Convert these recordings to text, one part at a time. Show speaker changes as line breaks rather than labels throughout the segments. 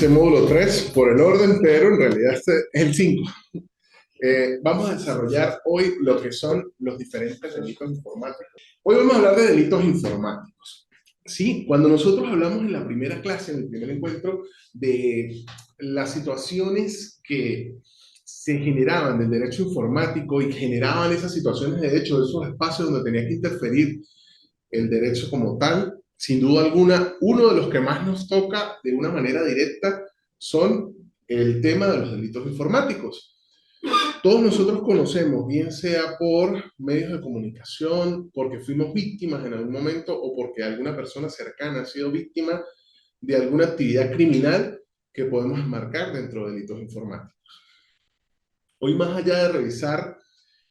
dice módulo 3 por el orden, pero en realidad este es el 5. Vamos a desarrollar hoy lo que son los diferentes delitos informáticos. Hoy vamos a hablar de delitos informáticos. Sí, cuando nosotros hablamos en la primera clase, en el primer encuentro, de las situaciones que se generaban del derecho informático y generaban esas situaciones de hecho, esos espacios donde tenía que interferir el derecho como tal, sin duda alguna, uno de los que más nos toca de una manera directa son el tema de los delitos informáticos. Todos nosotros conocemos, bien sea por medios de comunicación, porque fuimos víctimas en algún momento o porque alguna persona cercana ha sido víctima de alguna actividad criminal que podemos enmarcar dentro de delitos informáticos. Hoy, más allá de revisar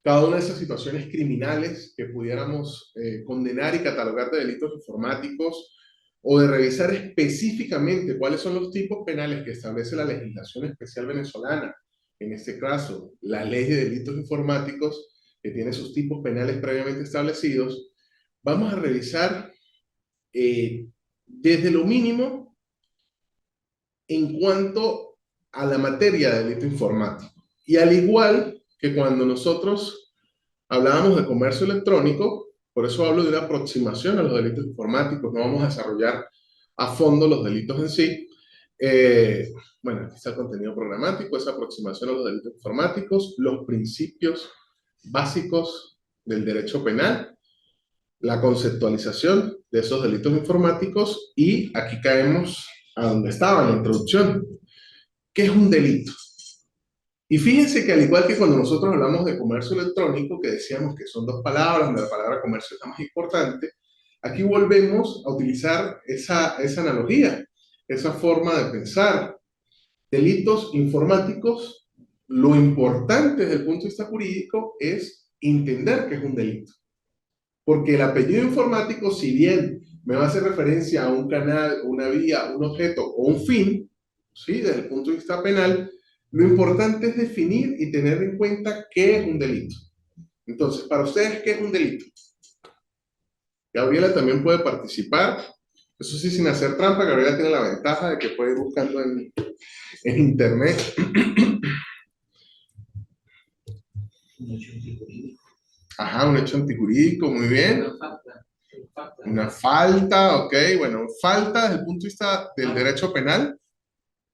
cada una de esas situaciones criminales que pudiéramos condenar y catalogar de delitos informáticos, o de revisar específicamente cuáles son los tipos penales que establece la legislación especial venezolana, en este caso, la ley de delitos informáticos, que tiene sus tipos penales previamente establecidos, vamos a revisar desde lo mínimo en cuanto a la materia de delito informático. Y al igual que cuando nosotros hablábamos de comercio electrónico, por eso hablo de una aproximación a los delitos informáticos, no vamos a desarrollar a fondo los delitos en sí. Bueno, aquí está el contenido programático, esa aproximación a los delitos informáticos, los principios básicos del derecho penal, la conceptualización de esos delitos informáticos, y aquí caemos a donde estaba en la introducción. ¿Qué es un delito? Y fíjense que al igual que cuando nosotros hablamos de comercio electrónico, que decíamos que son dos palabras, donde la palabra comercio es la más importante, aquí volvemos a utilizar esa analogía, esa forma de pensar. Delitos informáticos, lo importante desde el punto de vista jurídico es entender que es un delito. Porque el apellido informático, si bien me va a hacer referencia a un canal, una vía, un objeto o un fin, ¿sí? Desde el punto de vista penal, lo importante es definir y tener en cuenta qué es un delito. Entonces, para ustedes, ¿qué es un delito? Gabriela también puede participar. Eso sí, sin hacer trampa. Gabriela tiene la ventaja de que puede ir buscando en internet. Ajá, un hecho antijurídico, muy bien. Una falta, ok. Bueno, falta desde el punto de vista del derecho penal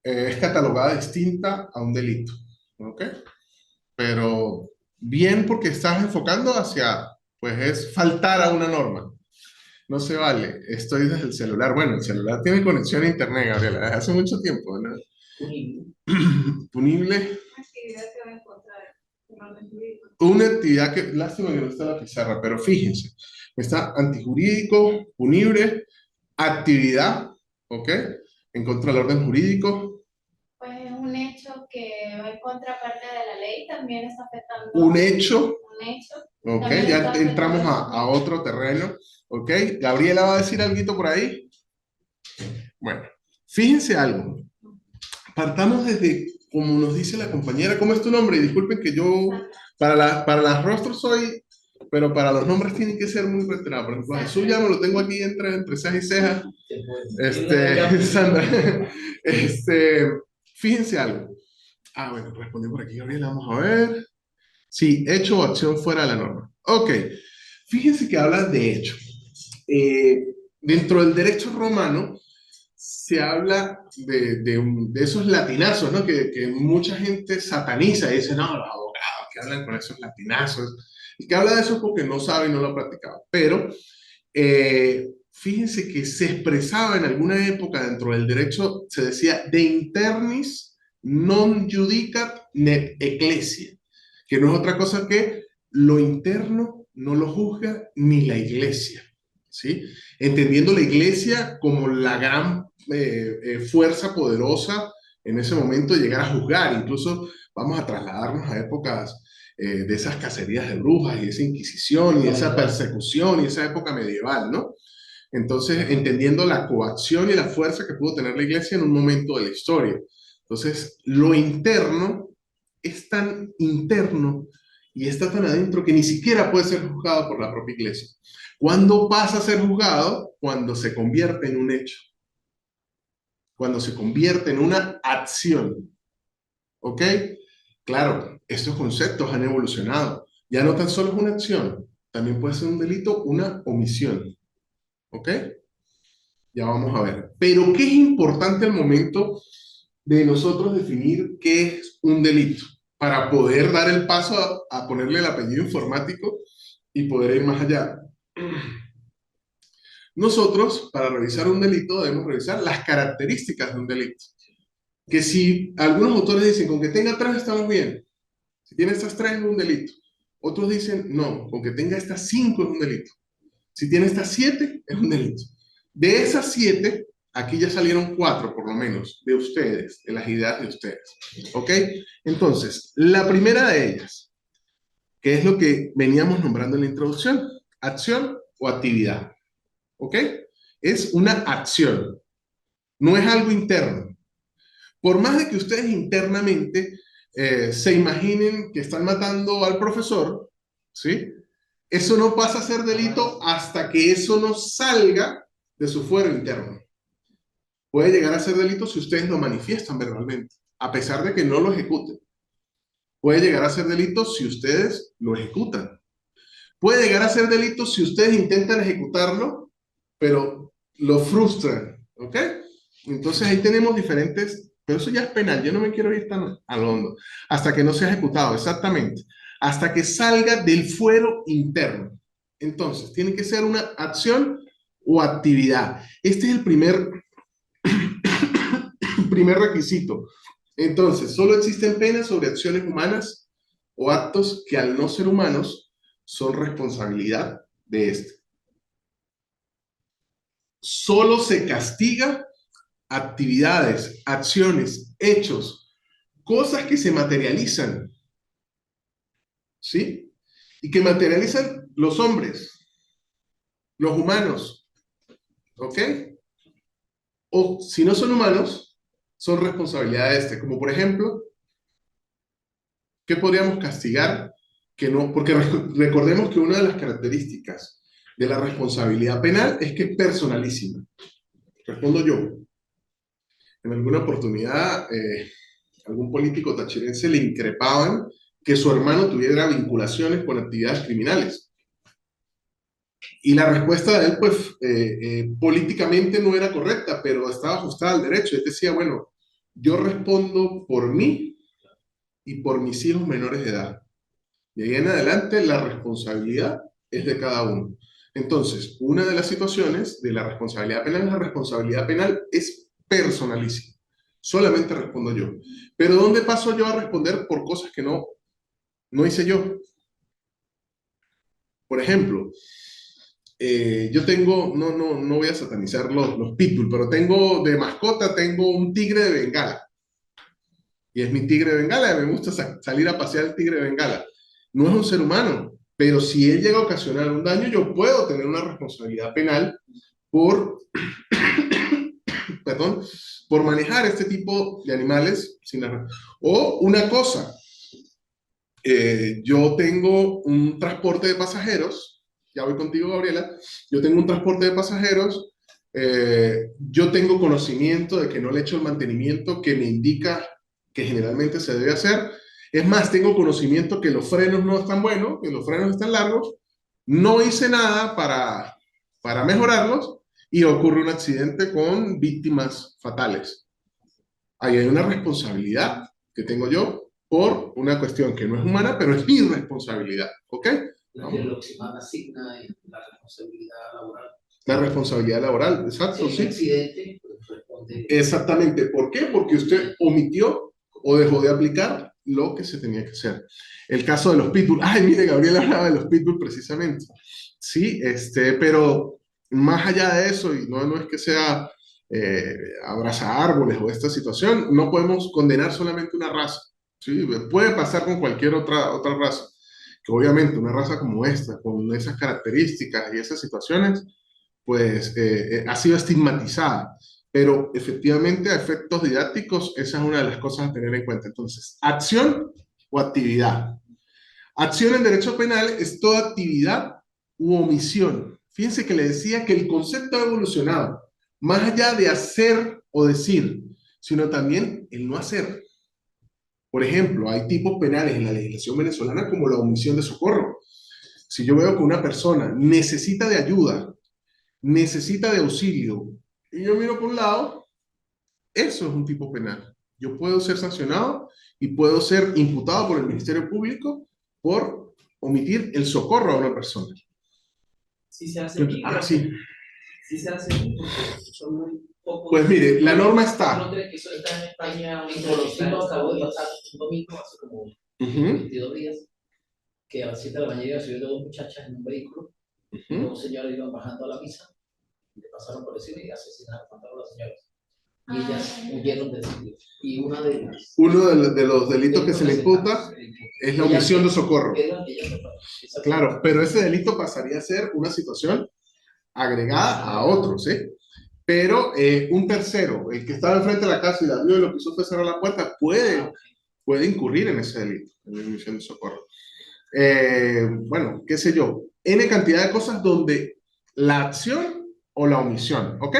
es catalogada distinta a un delito, ok. Pero bien, porque estás enfocando hacia, pues es faltar a una norma. No se vale, estoy desde el celular. Bueno, el celular tiene conexión a internet, Gabriela, desde hace mucho tiempo, ¿no? Punible. Actividad que va en contra del orden jurídico. Una actividad que, lástima que no está la pizarra, pero fíjense, está antijurídico, punible, actividad, ¿ok? En contra del orden jurídico.
Pues es un hecho que va en contraparte de la ley, también está afectando.
Un hecho.
Un hecho.
Ok, ya entramos a otro terreno. Ok, Gabriela va a decir algo por ahí. Bueno, fíjense algo. Partamos desde, como nos dice la compañera, ¿cómo es tu nombre? Y disculpen que yo, para las rostros soy, pero para los nombres tienen que ser muy retirados. Por ejemplo, Jesús ya me lo tengo aquí entre ceja y ceja. Sandra, fíjense algo. Ah, bueno, respondí por aquí, Gabriela, vamos a ver. Sí, hecho o acción fuera de la norma. Ok, fíjense que habla de hecho. Dentro del derecho romano se habla de esos latinazos, ¿no? Que mucha gente sataniza y dice, no, los abogados que hablan con esos latinazos. El que habla de eso es porque no sabe y no lo ha practicado. Pero fíjense que se expresaba en alguna época dentro del derecho, se decía de internis non judicat net ecclesia, que no es otra cosa que lo interno no lo juzga ni la iglesia, ¿sí? Entendiendo la iglesia como la gran fuerza poderosa en ese momento de llegar a juzgar. Incluso vamos a trasladarnos a épocas de esas cacerías de brujas y esa inquisición y esa persecución y esa época medieval, ¿no? Entonces, entendiendo la coacción y la fuerza que pudo tener la iglesia en un momento de la historia. Entonces, lo interno es tan interno y está tan adentro que ni siquiera puede ser juzgado por la propia iglesia. ¿Cuándo pasa a ser juzgado? Cuando se convierte en un hecho. cuando se convierte en una acción. ¿Ok? Claro, estos conceptos han evolucionado. Ya no tan solo es una acción, también puede ser un delito, una omisión. ¿Ok? Ya vamos a ver. Pero, ¿qué es importante al momento de nosotros definir qué es un delito? Para poder dar el paso a ponerle el apellido informático y poder ir más allá. Nosotros, para revisar un delito, debemos revisar las características de un delito. Que si algunos autores dicen con que tenga tres estamos bien, si tiene estas tres es un delito. Otros dicen no, con que tenga estas cinco es un delito. Si tiene estas siete es un delito. De esas siete, aquí ya salieron cuatro por lo menos de ustedes, de las ideas de ustedes. ¿Ok? Entonces, la primera de ellas, que es lo que veníamos nombrando en la introducción, acción o actividad. ¿Ok? Es una acción, no es algo interno. Por más de que ustedes internamente se imaginen que están matando al profesor, ¿sí? Eso no pasa a ser delito hasta que eso no salga de su fuero interno. Puede llegar a ser delito si ustedes lo manifiestan verbalmente, a pesar de que no lo ejecuten. Puede llegar a ser delito si ustedes lo ejecutan. Puede llegar a ser delito si ustedes intentan ejecutarlo, pero lo frustran, ¿ok? Entonces ahí tenemos diferentes, pero eso ya es penal, yo no me quiero ir tan al hondo, hasta que no sea ejecutado, exactamente, hasta que salga del fuero interno. Entonces, tiene que ser una acción o actividad. Este es el primer requisito. Entonces, solo existen penas sobre acciones humanas o actos que al no ser humanos son responsabilidad de este. Solo se castiga actividades, acciones, hechos, cosas que se materializan, ¿sí? Y que materializan los hombres, los humanos, ¿ok? O si no son humanos, son responsabilidad de este, como por ejemplo, ¿qué podríamos castigar? Que no, porque recordemos que una de las características de la responsabilidad penal es que es personalísima. Respondo yo. En alguna oportunidad, algún político tachirense le increpaban que su hermano tuviera vinculaciones con actividades criminales. Y la respuesta de él, pues, políticamente no era correcta, pero estaba ajustada al derecho. Él decía, bueno, yo respondo por mí y por mis hijos menores de edad. De ahí en adelante, la responsabilidad es de cada uno. Entonces, una de las situaciones de la responsabilidad penal es personalísima. Solamente respondo yo. Pero ¿dónde paso yo a responder por cosas que no hice yo? Por ejemplo, yo tengo, no voy a satanizar los pitbull, pero tengo de mascota, tengo un tigre de Bengala. Y es mi tigre de Bengala, y me gusta salir a pasear el tigre de Bengala. No es un ser humano, pero si él llega a ocasionar un daño, yo puedo tener una responsabilidad penal por, perdón, por manejar este tipo de animales sin la... O una cosa, yo tengo un transporte de pasajeros, ya voy contigo, Gabriela, yo tengo un transporte de pasajeros, yo tengo conocimiento de que no le he hecho el mantenimiento que me indica que generalmente se debe hacer, es más, tengo conocimiento que los frenos no están buenos, que los frenos están largos, no hice nada para mejorarlos y ocurre un accidente con víctimas fatales. Ahí hay una responsabilidad que tengo yo por una cuestión que no es humana, pero es mi responsabilidad, ¿ok?
La que lo que más asigna es la responsabilidad laboral.
La responsabilidad laboral, exacto,
Si
sí.
hay un accidente, pues responde.
Exactamente. ¿Por qué? Porque usted omitió o dejó de aplicar lo que se tenía que hacer. El caso de los pitbull. Ay, mire, Gabriel hablaba de los pitbull precisamente. Sí, pero más allá de eso, y no es que sea abraza árboles o esta situación, no podemos condenar solamente una raza. ¿Sí? Puede pasar con cualquier otra raza. Que obviamente una raza como esta, con esas características y esas situaciones, pues ha sido estigmatizada. Pero efectivamente, a efectos didácticos, esa es una de las cosas a tener en cuenta. Entonces, acción o actividad. Acción en derecho penal es toda actividad u omisión. Fíjense que le decía que el concepto ha evolucionado. Más allá de hacer o decir, sino también el no hacer. Por ejemplo, hay tipos penales en la legislación venezolana como la omisión de socorro. Si yo veo que una persona necesita de ayuda, necesita de auxilio, y yo miro por un lado, eso es un tipo penal. Yo puedo ser sancionado y puedo ser imputado por el Ministerio Público por omitir el socorro a una persona.
Sí se hace aquí,
Sí.
sí se hace aquí porque son muy pocos.
Pues mire, la norma está.
¿No crees que eso está en España? Un conocido acabó de pasar un domingo, hace como 22 días, que a las 7 de la mañana subieron dos muchachas en un vehículo, y dos señores iban bajando a la misa, y le pasaron por encima y asesinaron, mataron a las señoras. Y ellas huyeron del sitio. Y una de ellas.
Uno de los delitos que se le imputa es la omisión de socorro. Claro, pero ese delito pasaría a ser una situación agregada a otros, ¿eh? Pero un tercero, el que estaba enfrente de la casa y la vio y lo que hizo fue cerrar la puerta, puede incurrir en ese delito, en la omisión de socorro. Bueno, qué sé yo, N cantidad de cosas donde la acción o la omisión, ¿ok?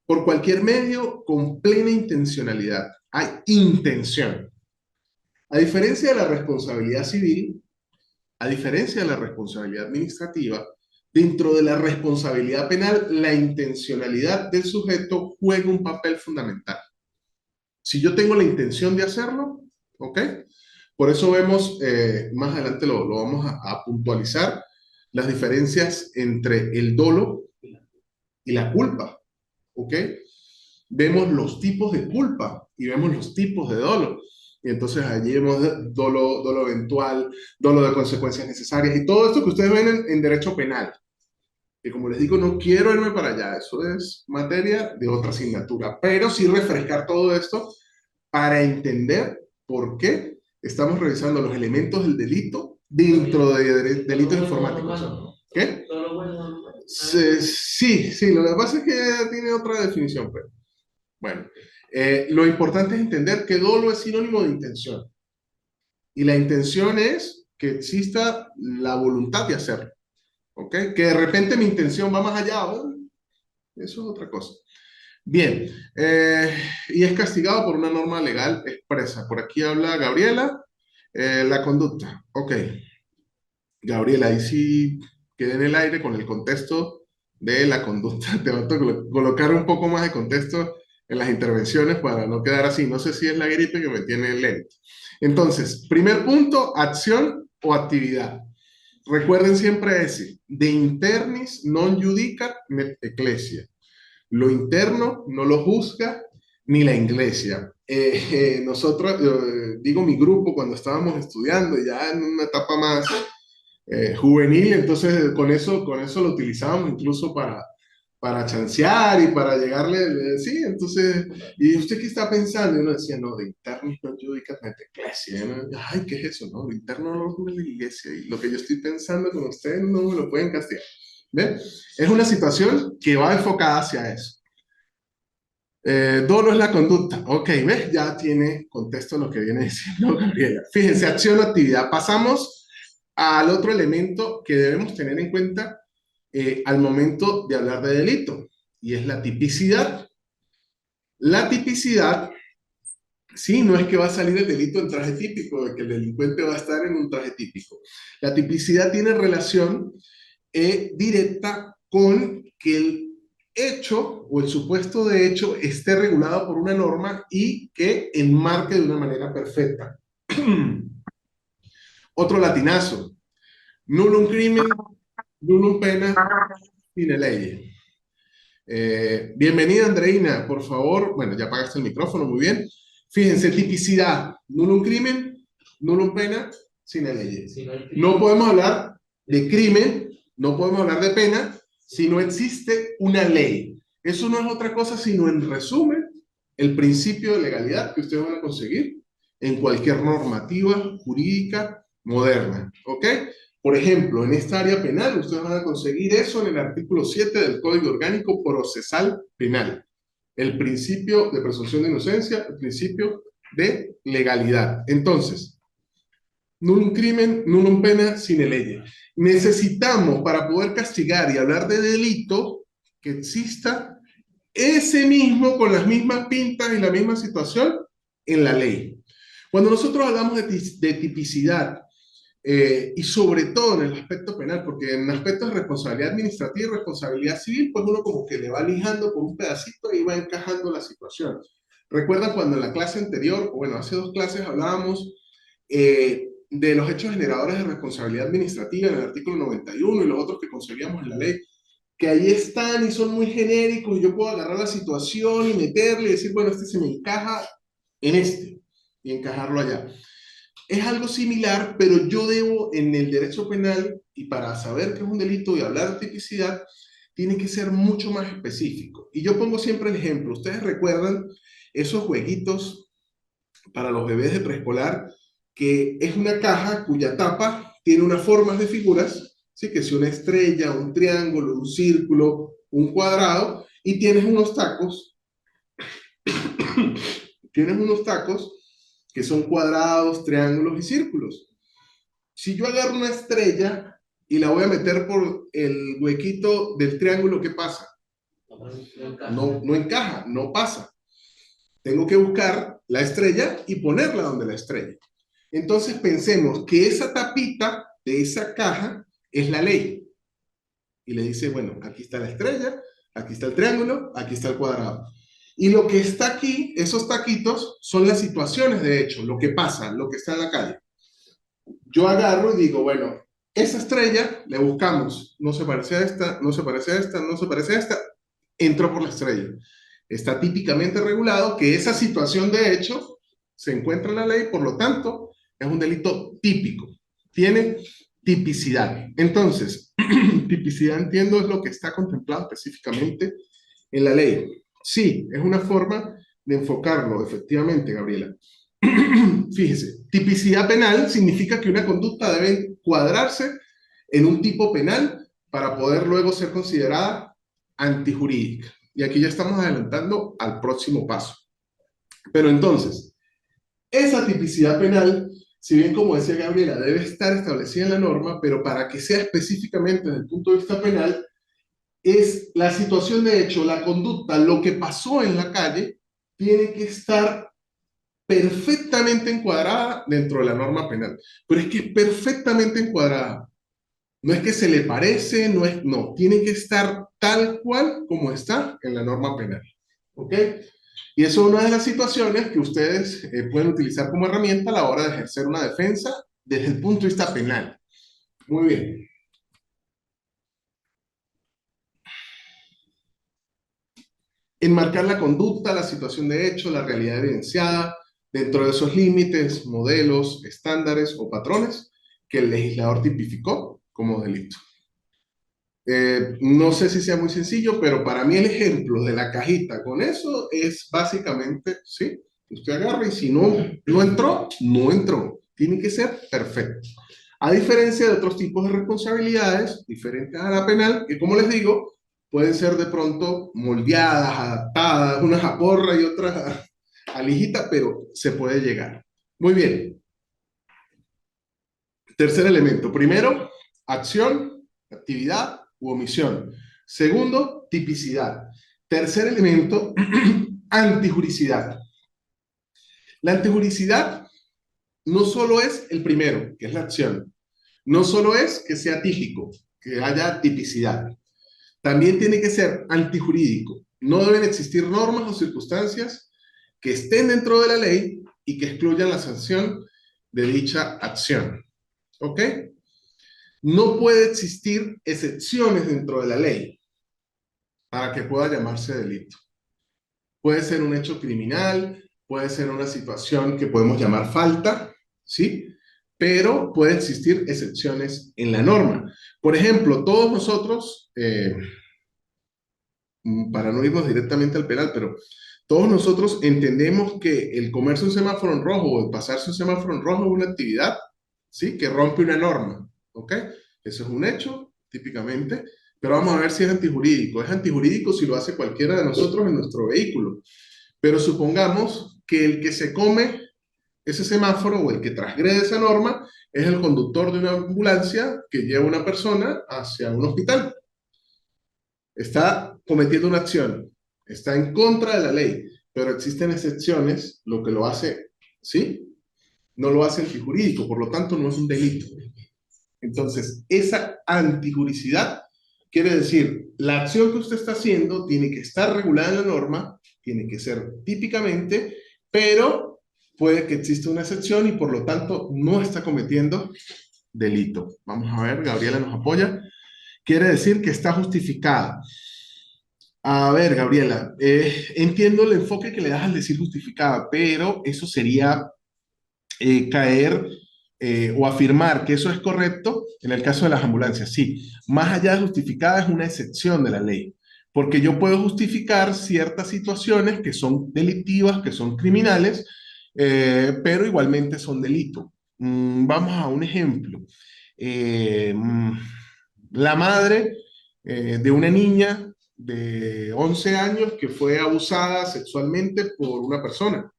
Por cualquier medio con plena intencionalidad. Hay intención. A diferencia de la responsabilidad civil, a diferencia de la responsabilidad administrativa, dentro de la responsabilidad penal, la intencionalidad del sujeto juega un papel fundamental. Si yo tengo la intención de hacerlo, ¿ok? Por eso vemos, más adelante lo vamos a puntualizar, las diferencias entre el dolo y la culpa, ¿ok? Vemos los tipos de culpa y vemos los tipos de dolo. Y entonces allí vemos dolo eventual, dolo de consecuencias necesarias y todo esto que ustedes ven en derecho penal. Que como les digo, no quiero irme para allá, eso es materia de otra asignatura, pero sí refrescar todo esto para entender por qué estamos revisando los elementos del delito dentro de delitos informáticos. ¿Qué? Sí, sí, lo que pasa es que tiene otra definición, pero bueno. Lo importante es entender que dolo es sinónimo de intención. Y la intención es que exista la voluntad de hacerlo. ¿Ok? Que de repente mi intención va más allá, ¿no? Eso es otra cosa. Bien, y es castigado por una norma legal expresa. Por aquí habla Gabriela, la conducta. Ok, Gabriela, ahí sí quedé en el aire con el contexto de la conducta. Te voy a colocar un poco más de contexto en las intervenciones para no quedar así. No sé si es la gripe que me tiene lento. Entonces, primer punto, acción o actividad. Recuerden siempre decir, de internis non judicat ecclesia. Lo interno no lo juzga ni la iglesia. Nosotros, digo mi grupo, cuando estábamos estudiando, ya en una etapa más juvenil, entonces con eso lo utilizábamos incluso para chancear y para llegarle, sí, entonces, ¿y usted qué está pensando? Y uno decía, no, de internis no judicat et ecclesia, ¿no? Ay, ¿qué es eso? No, de interno no lo juzga la iglesia, y lo que yo estoy pensando con ustedes no me lo pueden castigar. ¿Ven? Es una situación que va enfocada hacia eso. Dolo es la conducta. Ok, ¿ves? Ya tiene contexto lo que viene diciendo Gabriela. Fíjense, acción o actividad. Pasamos al otro elemento que debemos tener en cuenta al momento de hablar de delito, y es la tipicidad. La tipicidad, sí, no es que va a salir el delito en traje típico, de que el delincuente va a estar en un traje típico. La tipicidad tiene relación directa con que el hecho o el supuesto de hecho esté regulado por una norma y que enmarque de una manera perfecta. Otro latinazo. Nullum crimen, nullum pena, sine ley. Bienvenida, Andreina, por favor. Bueno, ya apagaste el micrófono, muy bien. Fíjense, tipicidad. Nullum crimen, nullum pena, sine ley. No podemos hablar de crimen, no podemos hablar de pena, si no existe una ley. Eso no es otra cosa sino, en resumen, el principio de legalidad que ustedes van a conseguir en cualquier normativa jurídica moderna. ¿Ok? Por ejemplo, en esta área penal, ustedes van a conseguir eso en el artículo 7 del Código Orgánico Procesal Penal. El principio de presunción de inocencia, el principio de legalidad. Entonces, nullum crimen, nullum pena, sine ley. Necesitamos, para poder castigar y hablar de delito, que exista ese mismo, con las mismas pintas y la misma situación, en la ley. Cuando nosotros hablamos de tipicidad, y sobre todo en el aspecto penal, porque en aspectos de responsabilidad administrativa y responsabilidad civil, pues uno como que le va lijando por un pedacito y va encajando la situación. Recuerda cuando en la clase anterior, o bueno, hace 2 clases hablábamos de los hechos generadores de responsabilidad administrativa en el artículo 91 y los otros que conseguíamos en la ley, que ahí están y son muy genéricos y yo puedo agarrar la situación y meterle y decir, bueno, este se me encaja en este y encajarlo allá. Es algo similar, pero yo debo en el derecho penal, y para saber que es un delito y hablar de tipicidad, tiene que ser mucho más específico. Y yo pongo siempre el ejemplo. Ustedes recuerdan esos jueguitos para los bebés de preescolar, que es una caja cuya tapa tiene unas formas de figuras, ¿sí? Que es una estrella, un triángulo, un círculo, un cuadrado, y tienes unos tacos que son cuadrados, triángulos y círculos. Si yo agarro una estrella y la voy a meter por el huequito del triángulo, ¿qué pasa? No encaja, no pasa. Tengo que buscar la estrella y ponerla donde la estrella. Entonces pensemos que esa tapita de esa caja es la ley. Y le dice, bueno, aquí está la estrella, aquí está el triángulo, aquí está el cuadrado. Y lo que está aquí, esos taquitos, son las situaciones de hecho, lo que pasa, lo que está en la calle. Yo agarro y digo, bueno, esa estrella le buscamos, no se parece a esta, no se parece a esta, no se parece a esta, entró por la estrella. Está típicamente regulado que esa situación de hecho se encuentra en la ley, por lo tanto, es un delito típico, tiene tipicidad. Entonces, tipicidad entiendo es lo que está contemplado específicamente en la ley. Sí, es una forma de enfocarlo, efectivamente, Gabriela. Fíjese, tipicidad penal significa que una conducta debe encuadrarse en un tipo penal para poder luego ser considerada antijurídica. Y aquí ya estamos adelantando al próximo paso. Pero entonces, esa tipicidad penal, si bien como decía Gabriela, debe estar establecida en la norma, pero para que sea específicamente desde el punto de vista penal, es la situación de hecho, la conducta, lo que pasó en la calle, tiene que estar perfectamente encuadrada dentro de la norma penal. Pero es que es perfectamente encuadrada. No es que se le parece, no, tiene que estar tal cual como está en la norma penal. ¿Ok? Y eso es una de las situaciones que ustedes pueden utilizar como herramienta a la hora de ejercer una defensa desde el punto de vista penal. Muy bien. Enmarcar la conducta, la situación de hecho, la realidad evidenciada, dentro de esos límites, modelos, estándares o patrones que el legislador tipificó como delito. No sé si sea muy sencillo, pero para mí el ejemplo de la cajita con eso es básicamente, ¿sí? Usted agarra y si no entró, no entró. Tiene que ser perfecto. A diferencia de otros tipos de responsabilidades, diferentes a la penal, que como les digo, pueden ser de pronto moldeadas, adaptadas, unas a porra y otras a lijita, pero se puede llegar. Muy bien. Tercer elemento. Primero, acción, actividad u omisión. Segundo, tipicidad. Tercer elemento, antijuricidad. La antijuricidad no solo es el primero, que es la acción. No solo es que sea típico, que haya tipicidad. También tiene que ser antijurídico. No deben existir normas o circunstancias que estén dentro de la ley y que excluyan la sanción de dicha acción. ¿Ok? No puede existir excepciones dentro de la ley para que pueda llamarse delito. Puede ser un hecho criminal, puede ser una situación que podemos llamar falta, ¿sí? Pero puede existir excepciones en la norma. Por ejemplo, todos nosotros, para no irnos directamente al penal, pero todos nosotros entendemos que el comerse un semáforo en rojo o el pasarse un semáforo en rojo es una actividad, ¿sí? Que rompe una norma, ¿ok? Eso es un hecho, típicamente, pero vamos a ver si es antijurídico. Es antijurídico si lo hace cualquiera de nosotros en nuestro vehículo, pero supongamos que el que se come ese semáforo o el que transgrede esa norma es el conductor de una ambulancia que lleva a una persona hacia un hospital. Está cometiendo una acción, está en contra de la ley, pero existen excepciones, lo que lo hace, ¿sí? No lo hace antijurídico, por lo tanto no es un delito. Entonces, esa antijuricidad quiere decir, la acción que usted está haciendo tiene que estar regulada en la norma, tiene que ser típicamente, pero puede que exista una excepción y por lo tanto no está cometiendo delito. Vamos a ver, Gabriela nos apoya. Quiere decir que está justificada. A ver, Gabriela, entiendo el enfoque que le das al decir justificada, pero eso sería caer o afirmar que eso es correcto en el caso de las ambulancias. Sí, más allá de justificada es una excepción de la ley, porque yo puedo justificar ciertas situaciones que son delictivas, que son criminales, pero igualmente son delito. Vamos a un ejemplo. Eh, mm, la madre de una niña de 11 años que fue abusada sexualmente por una persona.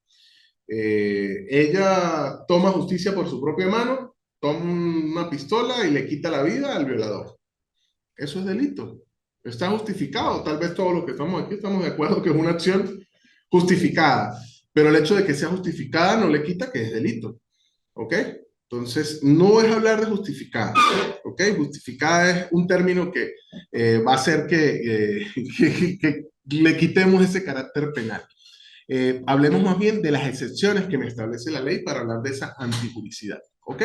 Ella toma justicia por su propia mano, toma una pistola y le quita la vida al violador. Eso es delito. Está justificado. Tal vez todos los que estamos aquí estamos de acuerdo que es una acción justificada, pero el hecho de que sea justificada no le quita que es delito. ¿Ok? Entonces, no es hablar de justificada. ¿Ok? Justificada es un término que va a hacer que le quitemos ese carácter penal. Hablemos más bien de las excepciones que me establece la ley para hablar de esa antijuricidad. ¿Ok?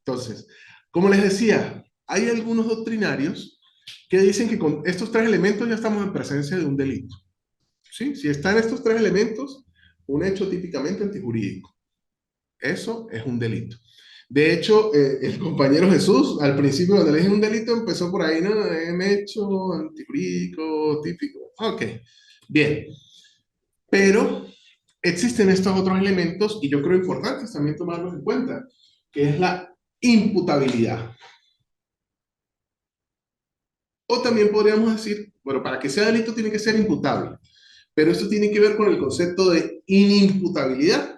Entonces, como les decía, hay algunos doctrinarios que dicen que con estos tres elementos ya estamos en presencia de un delito. ¿Sí? Si están estos tres elementos, un hecho típicamente antijurídico. Eso es un delito. De hecho, el compañero Jesús, al principio cuando le dije un delito, empezó por ahí, ¿no? Un hecho antijurídico, típico. Ok, bien. Pero existen estos otros elementos y yo creo importantes también tomarlos en cuenta, que es la imputabilidad. O también podríamos decir, bueno, para que sea delito tiene que ser imputable, pero esto tiene que ver con el concepto de inimputabilidad.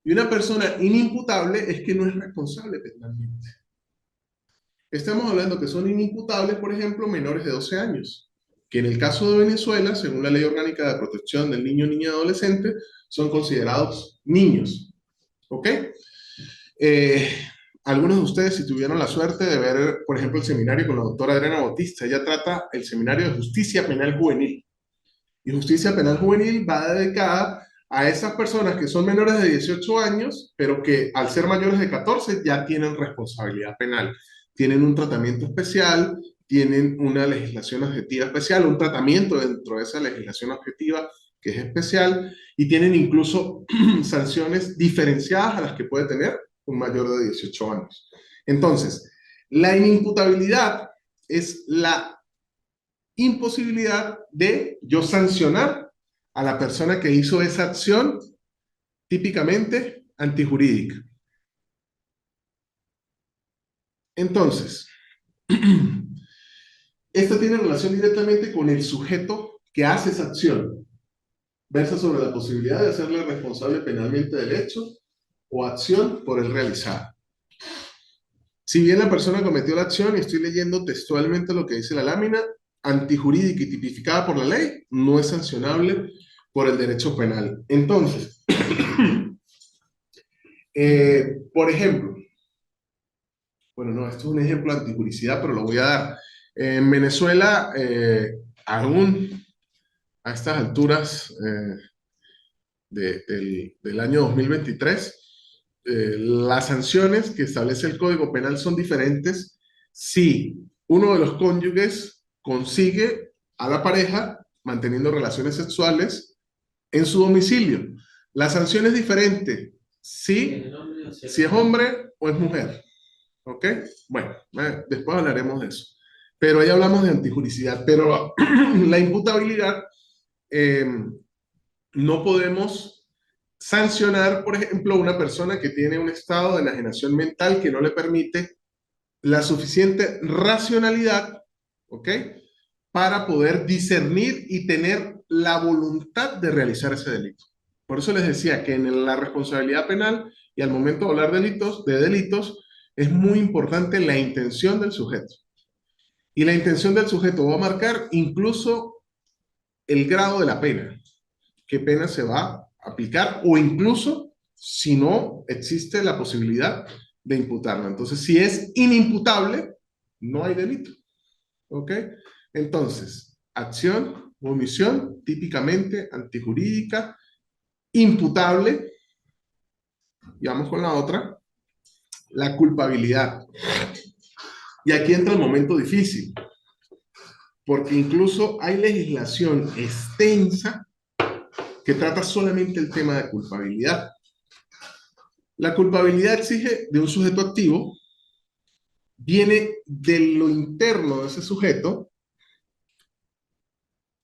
Y una persona inimputable es que no es responsable penalmente. Estamos hablando que son inimputables, por ejemplo, menores de 12 años, que en el caso de Venezuela, según la Ley Orgánica de Protección del Niño, Niña y Adolescente, son considerados niños. ¿Ok? Eh, Algunos de ustedes, si tuvieron la suerte de ver, por ejemplo, el seminario con la doctora Adriana Bautista, ella trata el seminario de justicia penal juvenil. Y justicia penal juvenil va dedicada a esas personas que son menores de 18 años, pero que al ser mayores de 14 ya tienen responsabilidad penal. Tienen un tratamiento especial, tienen una legislación objetiva especial, un tratamiento dentro de esa legislación objetiva que es especial, y tienen incluso sanciones diferenciadas a las que puede tener un mayor de 18 años. Entonces, la inimputabilidad es la imposibilidad de yo sancionar a la persona que hizo esa acción típicamente antijurídica. Entonces, esto tiene relación directamente con el sujeto que hace esa acción. Versa sobre la posibilidad de hacerle responsable penalmente del hecho o acción por él realizada. Si bien la persona cometió la acción, y estoy leyendo textualmente lo que dice la lámina, antijurídica y tipificada por la ley, no es sancionable por el derecho penal. Entonces, por ejemplo, bueno, no, esto es un ejemplo de antijuricidad, pero lo voy a dar. En Venezuela, aún a estas alturas del año 2023, las sanciones que establece el Código Penal son diferentes si uno de los cónyuges consigue a la pareja manteniendo relaciones sexuales en su domicilio. La sanción es diferente si es hombre o es mujer. ¿Ok? Bueno, después hablaremos de eso. Pero ahí hablamos de antijuricidad. Pero la imputabilidad, no podemos sancionar, por ejemplo, a una persona que tiene un estado de enajenación mental que no le permite la suficiente racionalidad, ¿ok? Para poder discernir y tener la voluntad de realizar ese delito. Por eso les decía que en la responsabilidad penal y al momento de hablar de delitos, es muy importante la intención del sujeto. Y la intención del sujeto va a marcar incluso el grado de la pena. ¿Qué pena se va a aplicar? O incluso, si no existe la posibilidad de imputarlo. Entonces, si es inimputable, no hay delito. ¿Ok? Entonces, acción o omisión típicamente antijurídica, imputable. Y vamos con la otra, la culpabilidad. Y aquí entra el momento difícil, porque incluso hay legislación extensa que trata solamente el tema de culpabilidad. La culpabilidad exige de un sujeto activo, viene de lo interno de ese sujeto,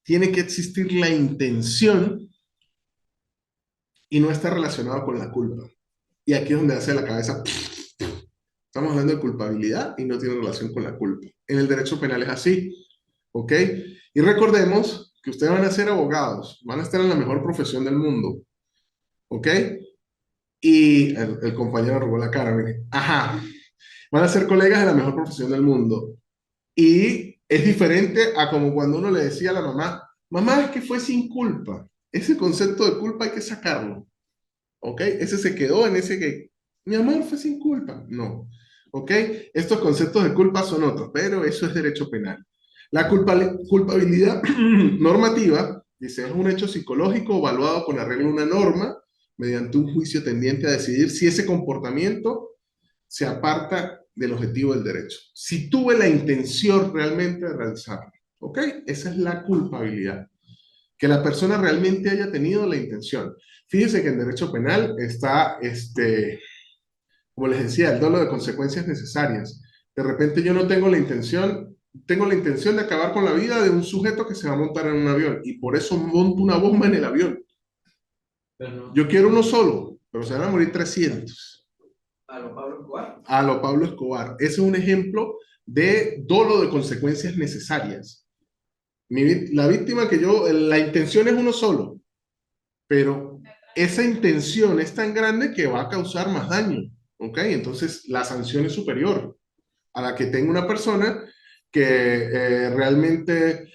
tiene que existir la intención y no está relacionado con la culpa. Y aquí es donde hace la cabeza. Estamos hablando de culpabilidad y no tiene relación con la culpa. En el derecho penal es así, ¿ok? Y recordemos que ustedes van a ser abogados, van a estar en la mejor profesión del mundo, ¿ok? Y el compañero robó la cara, mire. Ajá. Van a ser colegas de la mejor profesión del mundo. Y es diferente a como cuando uno le decía a la mamá, mamá, es que fue sin culpa. Ese concepto de culpa hay que sacarlo, ¿ok? Ese se quedó en ese que, mi amor, fue sin culpa. No, ¿ok? Estos conceptos de culpa son otros, pero eso es derecho penal. La culpabilidad normativa, dice, es un hecho psicológico evaluado con arreglo a una norma mediante un juicio tendiente a decidir si ese comportamiento se aparta del objetivo del derecho. Si tuve la intención realmente de realizarlo, ¿ok? Esa es la culpabilidad. Que la persona realmente haya tenido la intención. Fíjese que en derecho penal está, como les decía, el dolo de consecuencias necesarias. De repente yo no tengo la intención de acabar con la vida de un sujeto que se va a montar en un avión y por eso monto una bomba en el avión. Yo quiero uno solo, pero se van a morir 300.
A lo Pablo Escobar.
A lo Pablo Escobar. Ese es un ejemplo de dolo de consecuencias necesarias. La víctima la intención es uno solo, pero esa intención es tan grande que va a causar más daño, ¿ok? Entonces la sanción es superior a la que tenga una persona que realmente,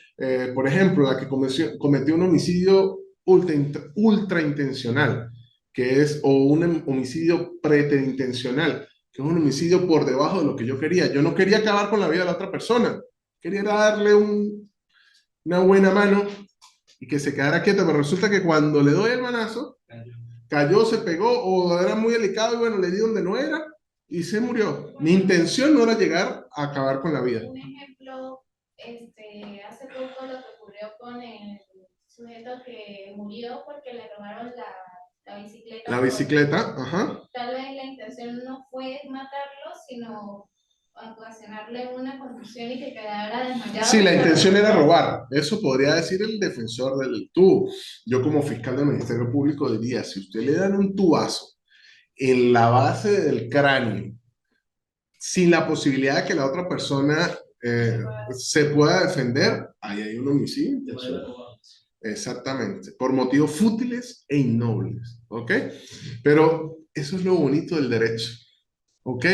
por ejemplo, la que cometió un homicidio ultra intencional, que es, o un homicidio preterintencional, que es un homicidio por debajo de lo que yo quería. Yo no quería acabar con la vida de la otra persona, quería darle una buena mano y que se quedara quieta, pero resulta que cuando le doy el manazo, cayó, se pegó, o era muy delicado y bueno, le di donde no era y se murió. Mi intención no era llegar a acabar con la vida.
Un ejemplo, hace poco lo que ocurrió con el sujeto que murió porque le robaron la bicicleta.
La bicicleta, ajá.
Tal vez la intención no fue matarlo, sino ocasionarle una contusión y que quedara desmayado.
Sí, la intención era robar. Eso podría decir el defensor del tubo. Yo como fiscal del Ministerio Público diría, si usted le dan un tubazo en la base del cráneo, sin la posibilidad de que la otra persona se pueda defender, ahí hay un homicidio intencional. Exactamente, por motivos fútiles e innobles, ¿ok? Pero eso es lo bonito del derecho, ¿ok?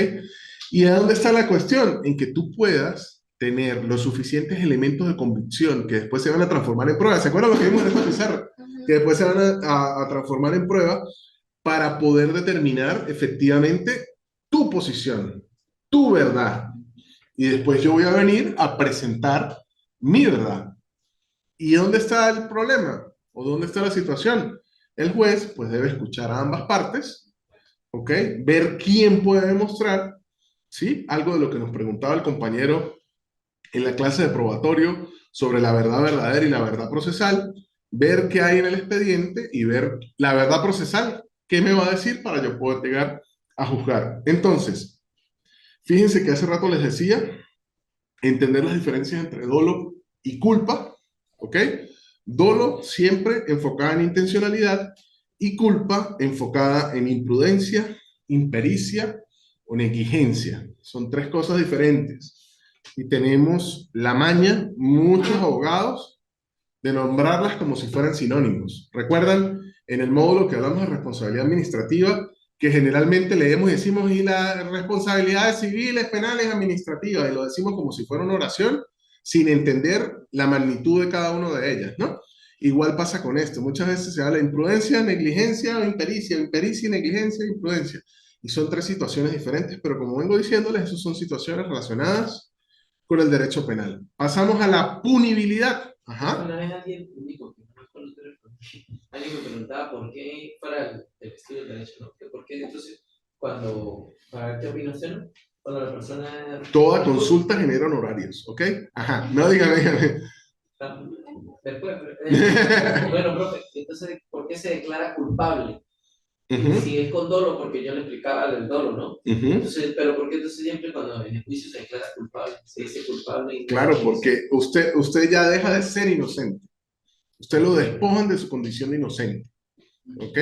¿Y a dónde está la cuestión? En que tú puedas tener los suficientes elementos de convicción que después se van a transformar en prueba. ¿Se acuerdan lo que vimos en esta pizarra? Que después se van a transformar en prueba para poder determinar efectivamente tu posición, tu verdad. Y después yo voy a venir a presentar mi verdad. ¿Y dónde está el problema? ¿O dónde está la situación? El juez pues debe escuchar a ambas partes, ¿ok? Ver quién puede demostrar, ¿sí? Algo de lo que nos preguntaba el compañero en la clase de probatorio sobre la verdad verdadera y la verdad procesal, ver qué hay en el expediente y ver la verdad procesal, qué me va a decir para yo poder llegar a juzgar. Entonces, fíjense que hace rato les decía, entender las diferencias entre dolo y culpa, ¿ok? Dolo siempre enfocada en intencionalidad y culpa enfocada en imprudencia, impericia o negligencia. Son tres cosas diferentes. Y tenemos la maña, muchos abogados, de nombrarlas como si fueran sinónimos. ¿Recuerdan en el módulo que hablamos de responsabilidad administrativa? Que generalmente leemos y decimos, y las responsabilidades civiles, penales, administrativas, y lo decimos como si fuera una oración, sin entender la magnitud de cada una de ellas, ¿no? Igual pasa con esto. Muchas veces se habla de imprudencia, negligencia o impericia, impericia, negligencia e imprudencia. Y son tres situaciones diferentes, pero como vengo diciéndoles, esas son situaciones relacionadas con el derecho penal. Pasamos a la punibilidad. Ajá.
Una vez alguien, único, que no me acuerdo el teléfono, alguien me preguntaba por qué para el estudio del derecho, ¿no? Que por qué entonces, cuando, para ver qué opina usted, ¿no? Cuando la persona...
Toda consulta genera honorarios, ¿ok? Ajá, no, dígame, dígame.
Después, bueno, profe, entonces, ¿por qué se declara culpable? Si es con dolo, porque yo le explicaba del dolo, ¿no? Entonces, pero ¿por qué entonces siempre cuando en el juicio se declara culpable, se dice culpable? Y
claro, porque usted ya deja de ser inocente. Usted lo despojan de su condición de inocente, ¿ok?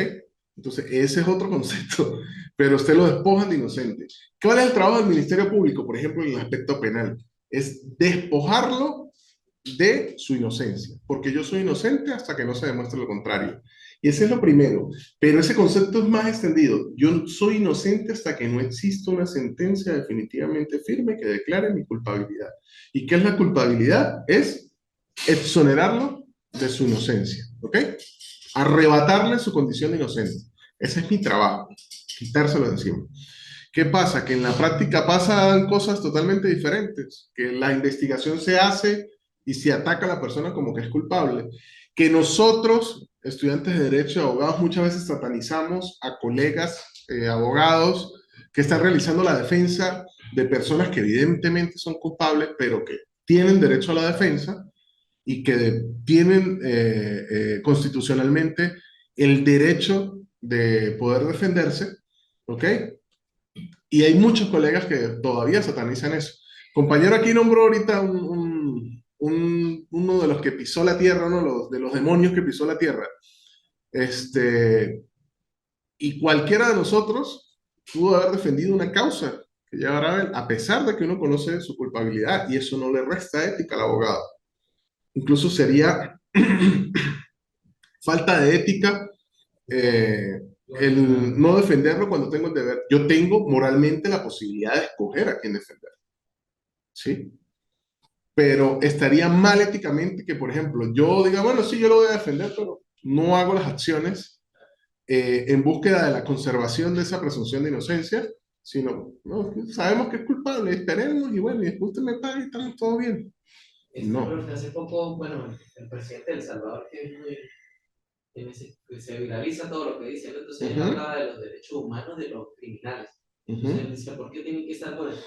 Entonces, ese es otro concepto, pero usted lo despojan de inocente. ¿Cuál es el trabajo del Ministerio Público, por ejemplo, en el aspecto penal? Es despojarlo de su inocencia, porque yo soy inocente hasta que no se demuestre lo contrario. Y ese es lo primero, pero ese concepto es más extendido. Yo soy inocente hasta que no exista una sentencia definitivamente firme que declare mi culpabilidad. ¿Y qué es la culpabilidad? Es exonerarlo de su inocencia, ¿ok? Arrebatarle su condición de inocente. Ese es mi trabajo, quitárselo de encima. ¿Qué pasa? Que en la práctica pasan cosas totalmente diferentes, que la investigación se hace y se ataca a la persona como que es culpable, que nosotros, estudiantes de derecho y abogados, muchas veces satanizamos a colegas abogados que están realizando la defensa de personas que evidentemente son culpables, pero que tienen derecho a la defensa y que tienen constitucionalmente el derecho de poder defenderse, ¿ok? Y hay muchos colegas que todavía satanizan eso. Compañero aquí nombró ahorita uno de los que pisó la tierra, uno de los demonios que pisó la tierra. Y cualquiera de nosotros pudo haber defendido una causa que llevara a él, a pesar de que uno conoce su culpabilidad, y eso no le resta ética al abogado. Incluso sería falta de ética el no defenderlo cuando tengo el deber. Yo tengo moralmente la posibilidad de escoger a quién defender, ¿sí? Pero estaría mal éticamente que, por ejemplo, yo diga, bueno, sí, yo lo voy a defender, pero no hago las acciones en búsqueda de la conservación de esa presunción de inocencia, sino, no, sabemos que es culpable, esperemos y bueno, y después usted me paga y estamos todo bien. No.
Hace poco, bueno, el presidente de El Salvador, que es muy, que se viraliza todo lo que dice, ¿no? Entonces él hablaba de los derechos humanos de los criminales. Entonces él decía, ¿por qué tienen que estar con eso?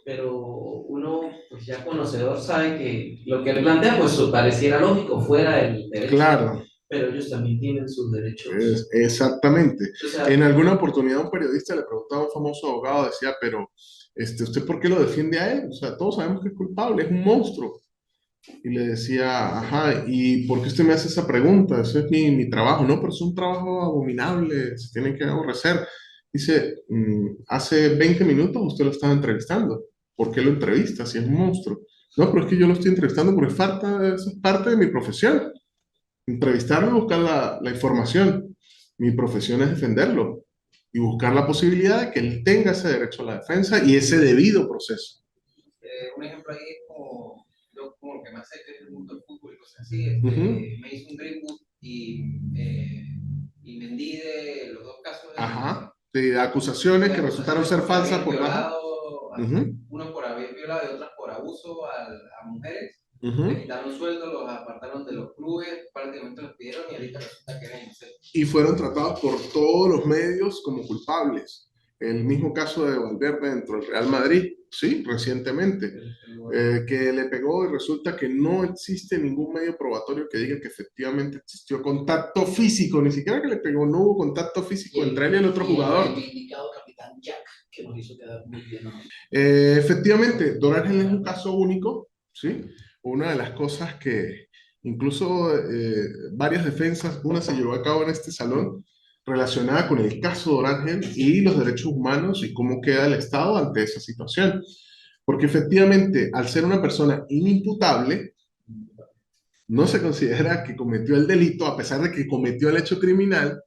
Pero uno, pues ya conocedor, sabe que lo que él plantea, pues pareciera lógico, fuera del derecho.
Claro.
Pero ellos también tienen sus derechos.
Exactamente.
O sea,
en alguna oportunidad un periodista le preguntaba a un famoso abogado, decía, pero ¿usted por qué lo defiende a él? O sea, todos sabemos que es culpable, es un monstruo. Y le decía, ajá, ¿y por qué usted me hace esa pregunta? Eso es mi trabajo. No, pero es un trabajo abominable, se tiene que aborrecer. Dice, hace 20 minutos usted lo estaba entrevistando. ¿Por qué lo entrevista si es un monstruo? No, pero es que yo lo estoy entrevistando porque eso es parte de mi profesión. Entrevistarlo y buscar la información. Mi profesión es defenderlo y buscar la posibilidad de que él tenga ese derecho a la defensa y ese debido proceso.
Un ejemplo ahí es como, yo como lo que más sé que es el mundo del fútbol y cosas así, me hizo un Greenwood y Mendy los dos casos
de acusaciones que resultaron ser falsas por
unos por haber violado y otras por abuso a mujeres. Le quitaron sueldo, los apartaron de los clubes, prácticamente los pidieron y ahorita resulta que eran inocentes.
Y fueron tratados por todos los medios como culpables. El mismo caso de Valverde dentro del Real Madrid, sí, recientemente, que le pegó y resulta que no existe ningún medio probatorio que diga que efectivamente existió contacto físico, ni siquiera que le pegó, no hubo contacto físico entre él y el otro jugador.
El indicado capitán Jack, que nos hizo quedar muy bien.
Efectivamente, Don Ángel es un caso único, ¿sí? Una de las cosas que incluso varias defensas, una se llevó a cabo en este salón, relacionada con el caso de Don Ángel y los derechos humanos y cómo queda el Estado ante esa situación. Porque efectivamente, al ser una persona inimputable, no se considera que cometió el delito, a pesar de que cometió el hecho criminal,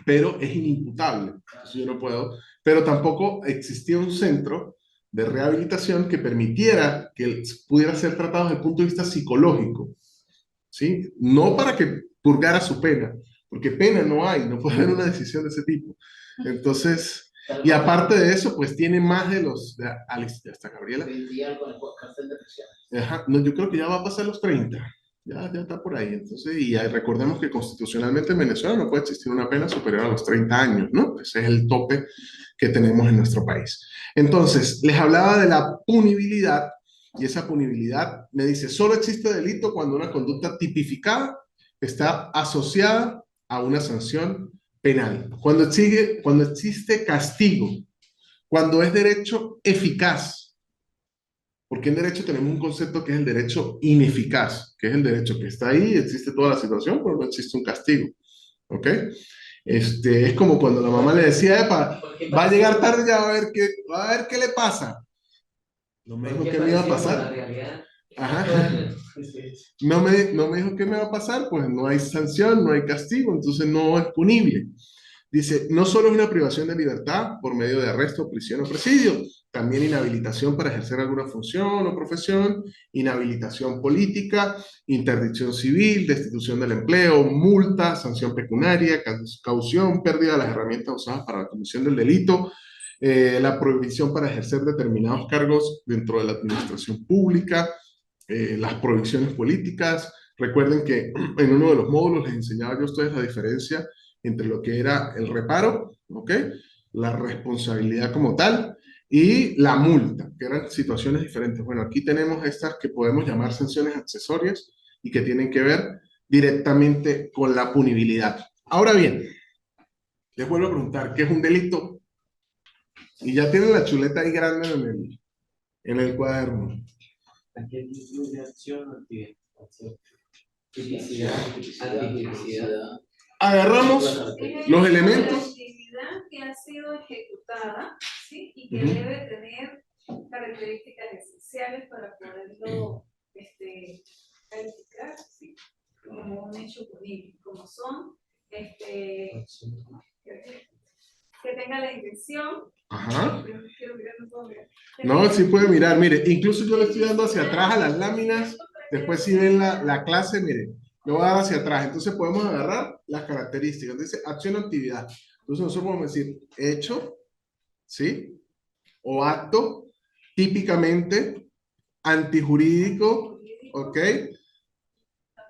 pero es inimputable. Entonces yo no puedo. Pero tampoco existía un centro de rehabilitación que permitiera que pudiera ser tratado desde el punto de vista psicológico, ¿sí? No para que purgara su pena, porque pena no hay, no puede haber una decisión de ese tipo. Entonces, y aparte de eso, pues tiene más de los... Alice, ya está Gabriela. Ajá, no, yo creo que ya va a pasar los 30. Ya está por ahí. Entonces, y recordemos que constitucionalmente en Venezuela no puede existir una pena superior a los 30 años, ¿no? Ese es el tope que tenemos en nuestro país. Entonces, les hablaba de la punibilidad, y esa punibilidad me dice, solo existe delito cuando una conducta tipificada está asociada a una sanción penal. Cuando existe castigo, cuando es derecho eficaz, porque en derecho tenemos un concepto que es el derecho ineficaz, que es el derecho que está ahí, existe toda la situación, pero no existe un castigo. ¿Ok? Es como cuando la mamá le decía, Epa, va a llegar tarde, ya va a ver qué le pasa. No me dijo qué me iba a pasar. Ajá. No me dijo qué me va a pasar, pues no hay sanción, no hay castigo, entonces no es punible. Dice, no solo es una privación de libertad por medio de arresto, prisión o presidio, también inhabilitación para ejercer alguna función o profesión, inhabilitación política, interdicción civil, destitución del empleo, multa, sanción pecuniaria, caución, pérdida de las herramientas usadas para la comisión del delito, la prohibición para ejercer determinados cargos dentro de la administración pública, las prohibiciones políticas. Recuerden que en uno de los módulos les enseñaba yo a ustedes la diferencia entre lo que era el reparo, ¿ok? La responsabilidad como tal y la multa, que eran situaciones diferentes. Bueno, aquí tenemos estas que podemos llamar sanciones accesorias y que tienen que ver directamente con la punibilidad. Ahora bien, les vuelvo a preguntar, ¿qué es un delito? Y ya tienen la chuleta ahí grande en el cuaderno.
Aquí incluye acción, actividad.
Tipicidad.
Agarramos los elementos.
La actividad que ha sido ejecutada, ¿sí? Y que
Ujú.
debe tener características esenciales para poderlo calificar, ¿sí? Como un hecho punible, como son que tenga la intención.
Ajá.
Pero quiero mirar, no puedo mirar.
No, sí puede mirar, mire, incluso yo le estoy dando hacia atrás a las láminas, después si ven la clase, mire, le voy a dar hacia atrás, entonces podemos agarrar las características, dice acción o actividad, entonces nosotros podemos decir hecho, ¿sí? O acto, típicamente, antijurídico, ¿ok?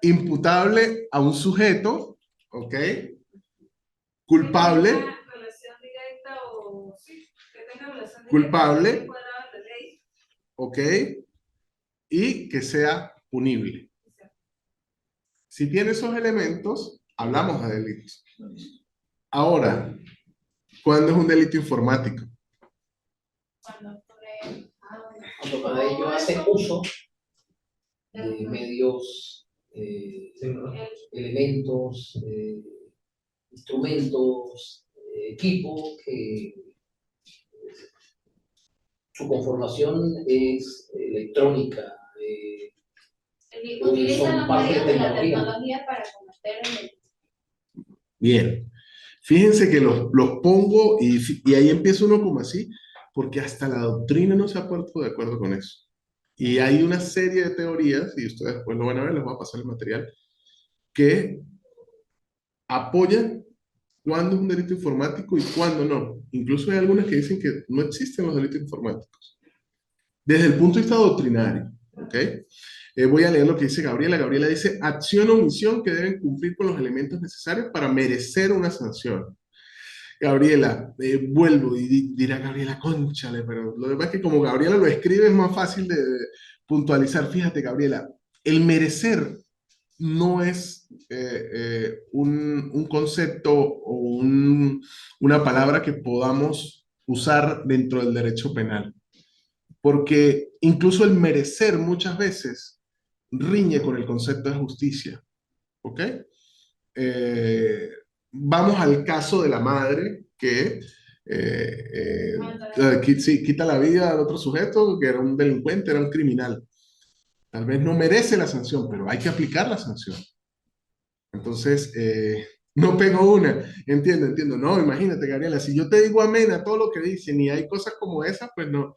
Imputable a un sujeto, ¿ok? Culpable,
Que tenga relación directa o sí, que tenga relación directa
culpable,
cuadrada de ley.
¿ok? Y que sea punible. Si tiene esos elementos, hablamos de delitos. Ahora, ¿cuándo es un delito informático?
Cuando para ello hace uso de medios, elementos, instrumentos, equipo que su conformación es electrónica.
Utilizan los
parte
medios
de
de la
tecnología.
tecnología para cometer el
Bien. Fíjense que los pongo y ahí empieza uno como así, porque hasta la doctrina no se ha puesto de acuerdo con eso. Y hay una serie de teorías, y ustedes después lo van a ver, les voy a pasar el material, que apoyan cuándo es un delito informático y cuándo no. Incluso hay algunas que dicen que no existen los delitos informáticos. Desde el punto de vista doctrinario, ¿ok? Voy a leer lo que dice Gabriela. Gabriela dice, acción o omisión que deben cumplir con los elementos necesarios para merecer una sanción. Gabriela, vuelvo y dirá Gabriela, cónchale, pero lo demás es que como Gabriela lo escribe es más fácil de puntualizar. Fíjate, Gabriela, el merecer no es un concepto o una palabra que podamos usar dentro del derecho penal, porque incluso el merecer muchas veces riñe con el concepto de justicia, ¿ok? Eh, Vamos al caso de la madre que sí, quita la vida al otro sujeto, que era un delincuente, era un criminal. Tal vez no merece la sanción, pero hay que aplicar la sanción. Entonces, no pego una. Entiendo. No, imagínate, Gabriela, si yo te digo amén a todo lo que dicen y hay cosas como esas, pues no.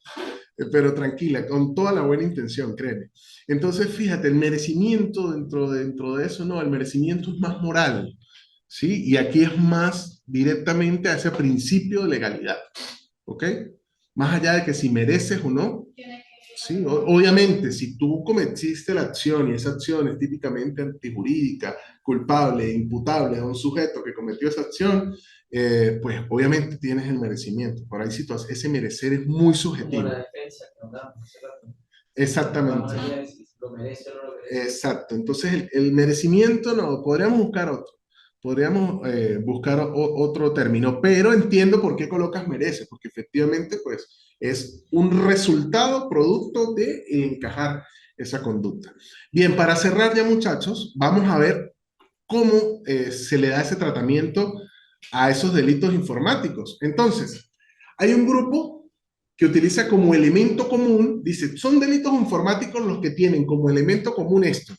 pero tranquila, con toda la buena intención, créeme. Entonces, fíjate, el merecimiento dentro de eso, no, el merecimiento es más moral, ¿sí? Y aquí es más directamente a ese principio de legalidad, ¿ok? Más allá de que si mereces o no,
Tiene que
sí, obviamente, si tú cometiste la acción y esa acción es típicamente antijurídica, culpable, imputable a un sujeto que cometió esa acción, pues obviamente tienes el merecimiento. Por ahí ese merecer es muy
Como
subjetivo.
la defensa que hablábamos hace rato.
Exactamente.
Más allá de si lo merece o no lo merece.
Exacto. Entonces el merecimiento no, podríamos buscar otro. Podríamos buscar otro término, pero entiendo por qué colocas merece, porque efectivamente pues es un resultado producto de encajar esa conducta. Bien, para cerrar ya muchachos, vamos a ver cómo se le da ese tratamiento a esos delitos informáticos. Entonces, hay un grupo que utiliza como elemento común, dice, son delitos informáticos los que tienen como elemento común esto,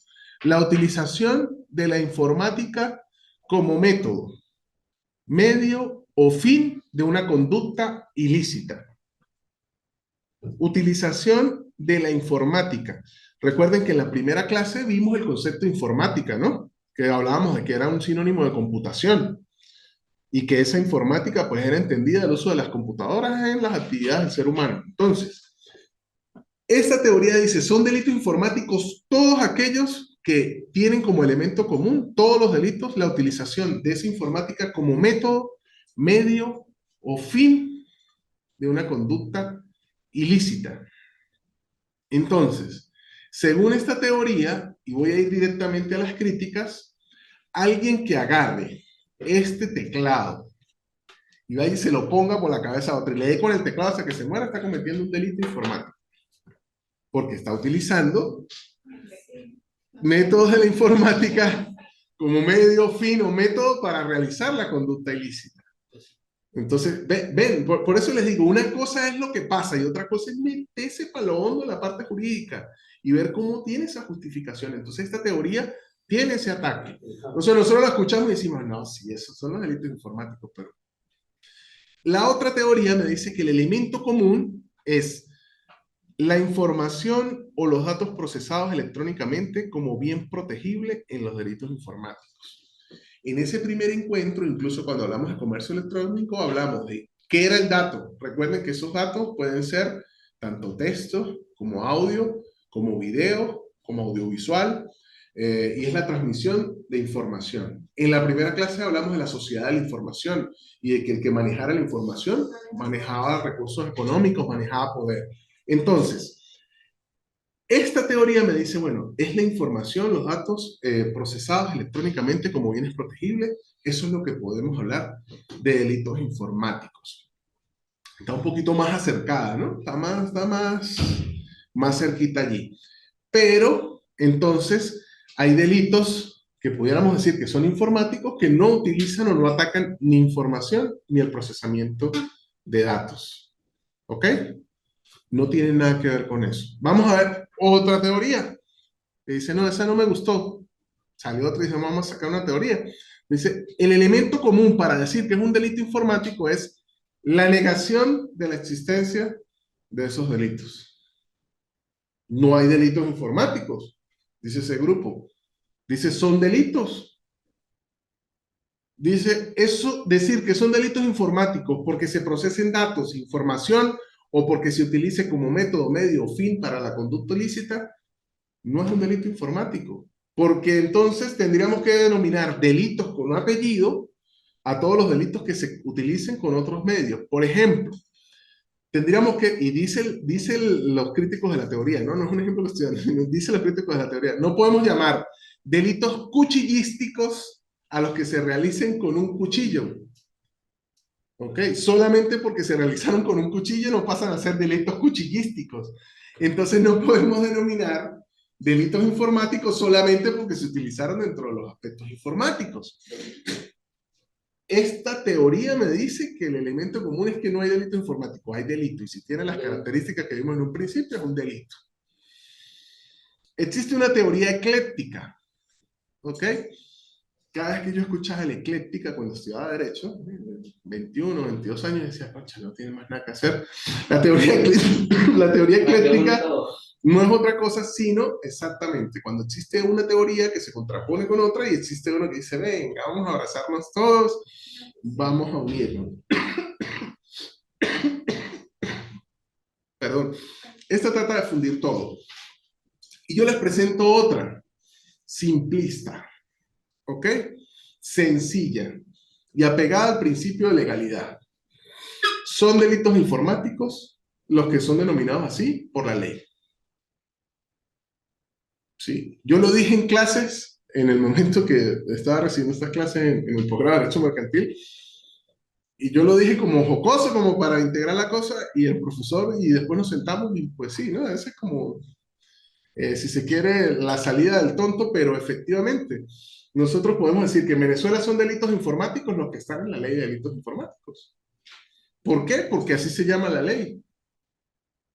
la utilización de la informática como método, medio o fin de una conducta ilícita. Utilización de la informática. Recuerden que en la primera clase vimos el concepto de informática, ¿no? Que hablábamos de que era un sinónimo de computación y que esa informática pues era entendida el uso de las computadoras en las actividades del ser humano. Entonces, esta teoría dice, son delitos informáticos todos aquellos que tienen como elemento común, todos los delitos, la utilización de esa informática como método, medio o fin de una conducta ilícita. Entonces, según esta teoría, y voy a ir directamente a las críticas, alguien que agarre este teclado y vaya y se lo ponga por la cabeza a otro y le dé con el teclado hasta que se muera, está cometiendo un delito informático. Porque está utilizando métodos de la informática como medio, fin o método para realizar la conducta ilícita. Entonces, ven, por eso les digo, una cosa es lo que pasa y otra cosa es meterse para lo hondo en la parte jurídica y ver cómo tiene esa justificación. Entonces, esta teoría tiene ese ataque. Entonces, nosotros la escuchamos y decimos, no, sí, esos son los delitos informáticos, pero la otra teoría me dice que el elemento común es la información o los datos procesados electrónicamente como bien protegible en los delitos informáticos. En ese primer encuentro, incluso cuando hablamos de comercio electrónico, hablamos de qué era el dato. Recuerden que esos datos pueden ser tanto texto, como audio, como video, como audiovisual, y es la transmisión de información. En la primera clase hablamos de la sociedad de la información y de que el que manejara la información manejaba recursos económicos, manejaba poder. Entonces, esta teoría me dice, bueno, es la información, los datos procesados electrónicamente como bienes protegibles, eso es lo que podemos hablar de delitos informáticos. Está un poquito más acercada, ¿no? Más cerquita allí. Pero, entonces, hay delitos que pudiéramos decir que son informáticos que no utilizan o no atacan ni información ni el procesamiento de datos. ¿Ok? No tiene nada que ver con eso. Vamos a ver otra teoría. Que dice, no, esa no me gustó. Salió otra y dice, vamos a sacar una teoría. Dice, el elemento común para decir que es un delito informático es la negación de la existencia de esos delitos. No hay delitos informáticos, dice ese grupo. Dice, son delitos. Dice, eso, decir que son delitos informáticos porque se procesen datos, información o porque se utilice como método, medio o fin para la conducta ilícita, no es un delito informático. Porque entonces tendríamos que denominar delitos con un apellido a todos los delitos que se utilicen con otros medios. Por ejemplo, tendríamos que, y dicen los críticos de la teoría, ¿no? No es un ejemplo que estoy dando, dicen los críticos de la teoría, no podemos llamar delitos cuchillísticos a los que se realicen con un cuchillo. ¿Ok? Solamente porque se realizaron con un cuchillo no pasan a ser delitos cuchillísticos. Entonces no podemos denominar delitos informáticos solamente porque se utilizaron dentro de los aspectos informáticos. Esta teoría me dice que el elemento común es que no hay delito informático, hay delito, y si tiene las características que vimos en un principio, es un delito. Existe una teoría ecléctica, ¿ok? cada vez que yo escuchaba la ecléctica cuando estudiaba Derecho, 21, 22 años, decía, concha, no tiene más nada que hacer. La teoría ecléctica no es otra cosa sino exactamente cuando existe una teoría que se contrapone con otra y existe uno que dice, venga, vamos a abrazarnos todos, vamos a unirnos. Perdón. Esta trata de fundir todo. Y yo les presento otra, simplista, ¿ok? Sencilla y apegada al principio de legalidad. Son delitos informáticos los que son denominados así por la ley. ¿Sí? Yo lo dije en clases, en el momento que estaba recibiendo estas clases en el programa de Derecho Mercantil, y yo lo dije como jocoso, como para integrar la cosa, y el profesor, y después nos sentamos, y pues sí, ¿no? Ese es como, si se quiere, la salida del tonto, pero efectivamente, nosotros podemos decir que en Venezuela son delitos informáticos los que están en la ley de delitos informáticos. ¿Por qué? Porque así se llama la ley.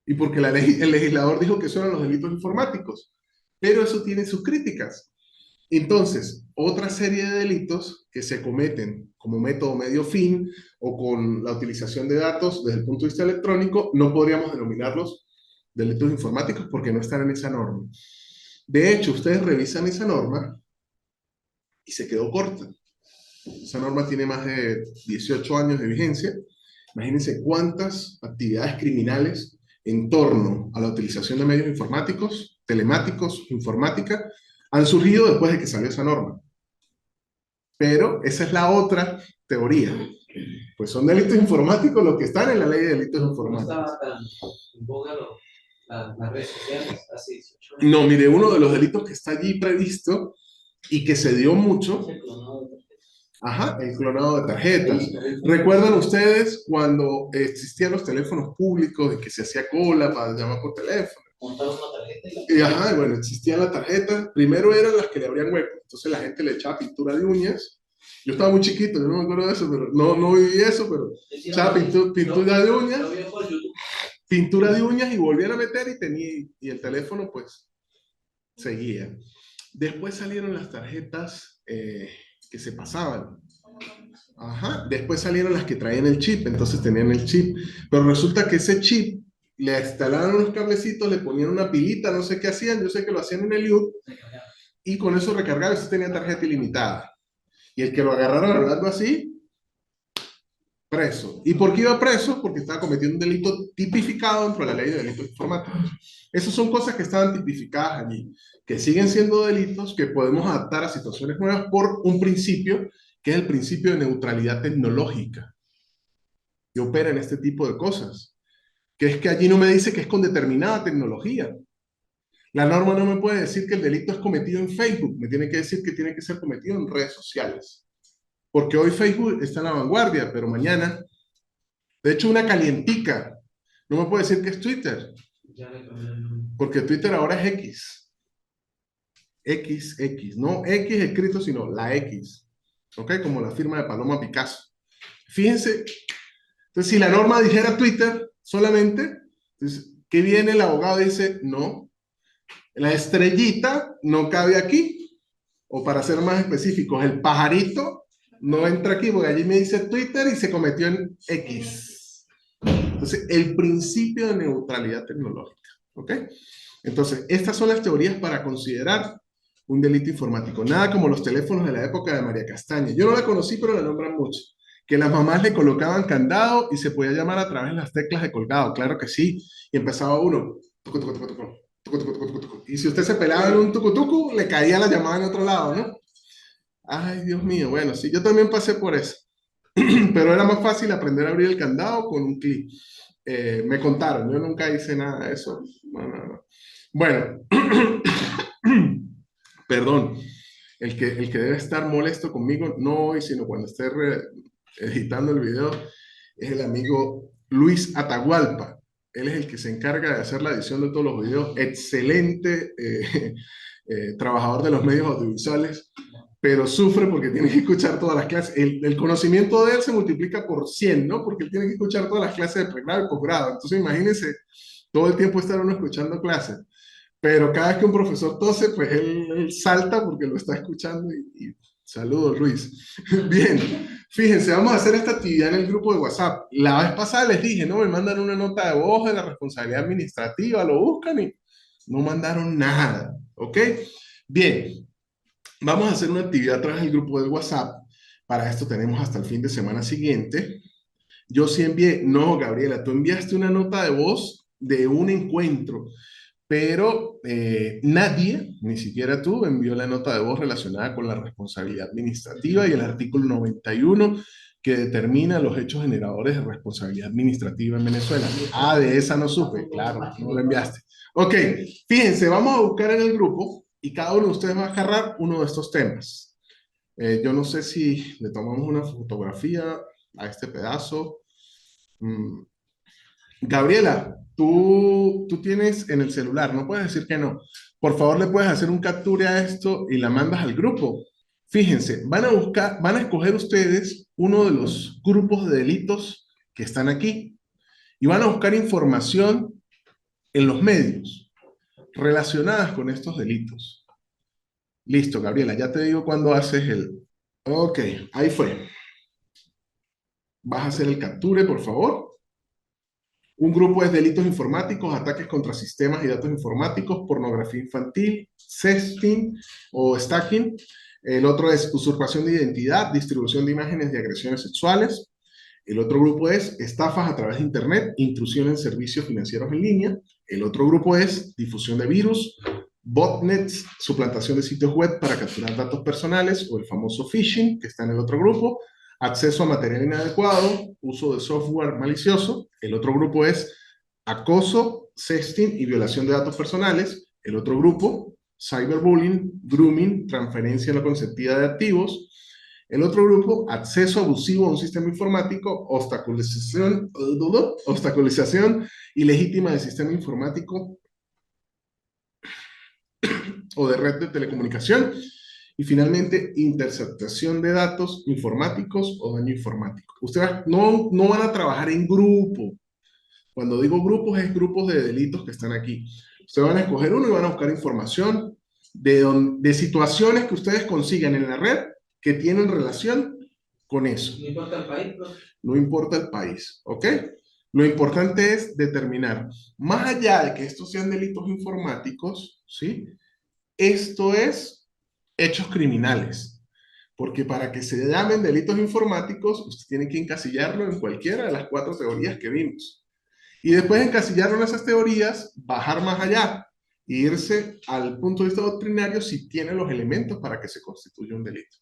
Y porque la ley, el legislador dijo que eso eran los delitos informáticos. Pero eso tiene sus críticas. Entonces, otra serie de delitos que se cometen como método medio fin o con la utilización de datos desde el punto de vista electrónico, no podríamos denominarlos delitos informáticos porque no están en esa norma. De hecho, ustedes revisan esa norma y se quedó corta. Esa norma tiene más de 18 años de vigencia. Imagínense cuántas actividades criminales en torno a la utilización de medios informáticos, telemáticos, informática, han surgido después de que salió esa norma. Pero esa es la otra teoría. Pues son delitos informáticos los que están en la ley de delitos informáticos.
No estaba tan en boga las redes sociales hace 18 años.
No, mire, uno de los delitos que está allí previsto y que se dio mucho, ajá, el clonado de tarjetas. ¿Recuerdan ustedes cuando existían los teléfonos públicos y que se hacía cola para llamar por teléfono?
Montar una tarjeta
Y ajá, bueno, existían las tarjetas. Primero eran las que le abrían huecos. Entonces la gente le echaba pintura de uñas. Yo estaba muy chiquito, yo no me acuerdo de eso, pero no viví eso, pero echaba pintura de uñas, pintura de uñas y volvían a meter y el teléfono pues seguía. Después salieron las tarjetas que se pasaban. Ajá. Después salieron las que traían el chip, entonces tenían el chip. Pero resulta que ese chip le instalaron unos cablecitos, le ponían una pilita, no sé qué hacían, yo sé que lo hacían en el IUT, y con eso recargaba y usted tenía tarjeta ilimitada. Y el que lo agarraron hablando así, preso. ¿Y por qué iba preso? Porque estaba cometiendo un delito tipificado dentro de la ley de delitos informáticos. Esas son cosas que estaban tipificadas allí, que siguen siendo delitos que podemos adaptar a situaciones nuevas por un principio, que es el principio de neutralidad tecnológica, que opera en este tipo de cosas. Que es que allí no me dice que es con determinada tecnología. La norma no me puede decir que el delito es cometido en Facebook, me tiene que decir que tiene que ser cometido en redes sociales. Porque hoy Facebook está en la vanguardia, pero mañana, de hecho una calientica, no me puede decir que es Twitter, porque Twitter ahora es X. XX, no X escrito, sino la X. ¿Ok? Como la firma de Paloma Picasso. Fíjense, entonces si la norma dijera Twitter solamente, entonces, ¿qué viene el abogado y dice? No, la estrellita no cabe aquí, o para ser más específicos, el pajarito no entra aquí, porque allí me dice Twitter y se cometió en X. Entonces, el principio de neutralidad tecnológica, ¿ok? Entonces, estas son las teorías para considerar un delito informático. Nada como los teléfonos de la época de María Castaña. Yo no la conocí, pero la nombran mucho. Que las mamás le colocaban candado y se podía llamar a través de las teclas de colgado. Claro que sí. Y empezaba uno. Tucu, tucu, tucu, tucu. Y si usted se pelaba en un tucutucu, le caía la llamada en otro lado, ¿no? Ay, Dios mío, bueno, sí, yo también pasé por eso. Pero era más fácil aprender a abrir el candado con un clic. Me contaron, yo nunca hice nada de eso. No. Bueno, perdón, el que debe estar molesto conmigo, no hoy, sino cuando esté editando el video, es el amigo Luis Atahualpa. Él es el que se encarga de hacer la edición de todos los videos. Excelente trabajador de los medios audiovisuales, pero sufre porque tiene que escuchar todas las clases. El conocimiento de él se multiplica por 100, ¿no? Porque él tiene que escuchar todas las clases de pregrado y posgrado. Entonces, imagínense todo el tiempo estar uno escuchando clases. Pero cada vez que un profesor tose, pues él salta porque lo está escuchando y Saludos, Luis. Bien, fíjense, vamos a hacer esta actividad en el grupo de WhatsApp. La vez pasada les dije, no, me mandan una nota de voz de la responsabilidad administrativa, lo buscan y no mandaron nada, ¿ok? Bien, vamos a hacer una actividad a través del grupo de WhatsApp. Para esto tenemos hasta el fin de semana siguiente. Yo sí envié, no, Gabriela, tú enviaste una nota de voz de un encuentro, pero nadie, ni siquiera tú, envió la nota de voz relacionada con la responsabilidad administrativa y el artículo 91 que determina los hechos generadores de responsabilidad administrativa en Venezuela. Ah, de esa no supe, claro, no la enviaste. Ok, fíjense, vamos a buscar en el grupo y cada uno de ustedes va a agarrar uno de estos temas. Yo no sé si le tomamos una fotografía a este pedazo. Gabriela, tú tienes en el celular, no puedes decir que no. Por favor, le puedes hacer un capture a esto y la mandas al grupo. Fíjense, van a escoger ustedes uno de los grupos de delitos que están aquí y van a buscar información en los medios relacionadas con estos delitos. Listo, Gabriela, ya te digo cuándo haces el... Ok, ahí fue. Vas a hacer el capture, por favor. Un grupo es delitos informáticos, ataques contra sistemas y datos informáticos, pornografía infantil, sexting o stacking. El otro es usurpación de identidad, distribución de imágenes de agresiones sexuales. El otro grupo es estafas a través de Internet, intrusión en servicios financieros en línea. El otro grupo es difusión de virus, botnets, suplantación de sitios web para capturar datos personales o el famoso phishing, que está en el otro grupo. Acceso a material inadecuado, uso de software malicioso. El otro grupo es acoso, sexting y violación de datos personales. El otro grupo, cyberbullying, grooming, transferencia no consentida de activos. El otro grupo, acceso abusivo a un sistema informático, obstaculización ilegítima del sistema informático o de red de telecomunicación. Y finalmente, interceptación de datos informáticos o daño informático. Ustedes no van a trabajar en grupo. Cuando digo grupos, es grupos de delitos que están aquí. Ustedes van a escoger uno y van a buscar información de situaciones que ustedes consigan en la red que tienen relación con eso.
No importa el país, ¿no?
No importa el país, ¿ok? Lo importante es determinar, más allá de que estos sean delitos informáticos, ¿sí? Esto es hechos criminales, porque para que se llamen delitos informáticos, usted tiene que encasillarlo en cualquiera de las 4 teorías que vimos. Y después de encasillarlo en esas teorías, bajar más allá e irse al punto de vista doctrinario si tiene los elementos para que se constituya un delito.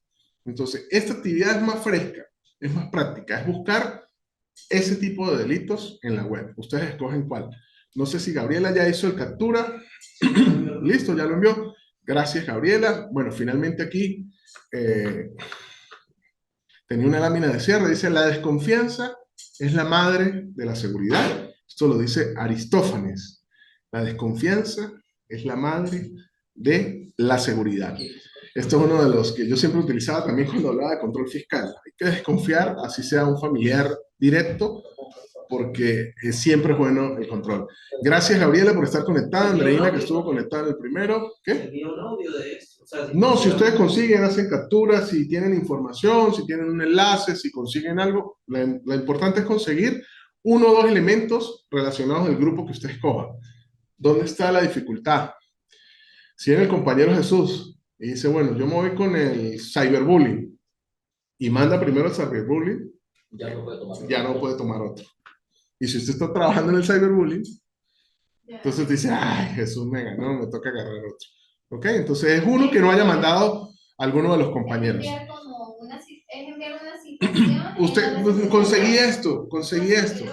Entonces, esta actividad es más fresca, es más práctica, es buscar ese tipo de delitos en la web. Ustedes escogen cuál. No sé si Gabriela ya hizo el captura. Listo, ya lo envió. Gracias, Gabriela. Bueno, finalmente aquí tenía una lámina de cierre. Dice, la desconfianza es la madre de la seguridad. Esto lo dice Aristófanes. La desconfianza es la madre de la seguridad. Esto es uno de los que yo siempre utilizaba también cuando hablaba de control fiscal. Hay que desconfiar, así sea un familiar directo, porque siempre es bueno el control. Gracias, Gabriela, por estar conectada. Andreina, que estuvo conectada en el primero. ¿Qué?
Tenía un audio de esto. O sea,
No, si ustedes consiguen, hacen capturas, si tienen información, si tienen un enlace, si consiguen algo, lo importante es conseguir uno o dos elementos relacionados del grupo que usted escoja. ¿Dónde está la dificultad? Si viene el compañero Jesús y dice, bueno, yo me voy con el cyberbullying y manda primero el cyberbullying, ya no puede tomar otro. Y si usted está trabajando en el cyberbullying, entonces dice, ay, Jesús me ganó, me toca agarrar otro. ¿Ok? Entonces es uno que no haya mandado a alguno de los compañeros.
Es enviar una situación.
Usted conseguí esto.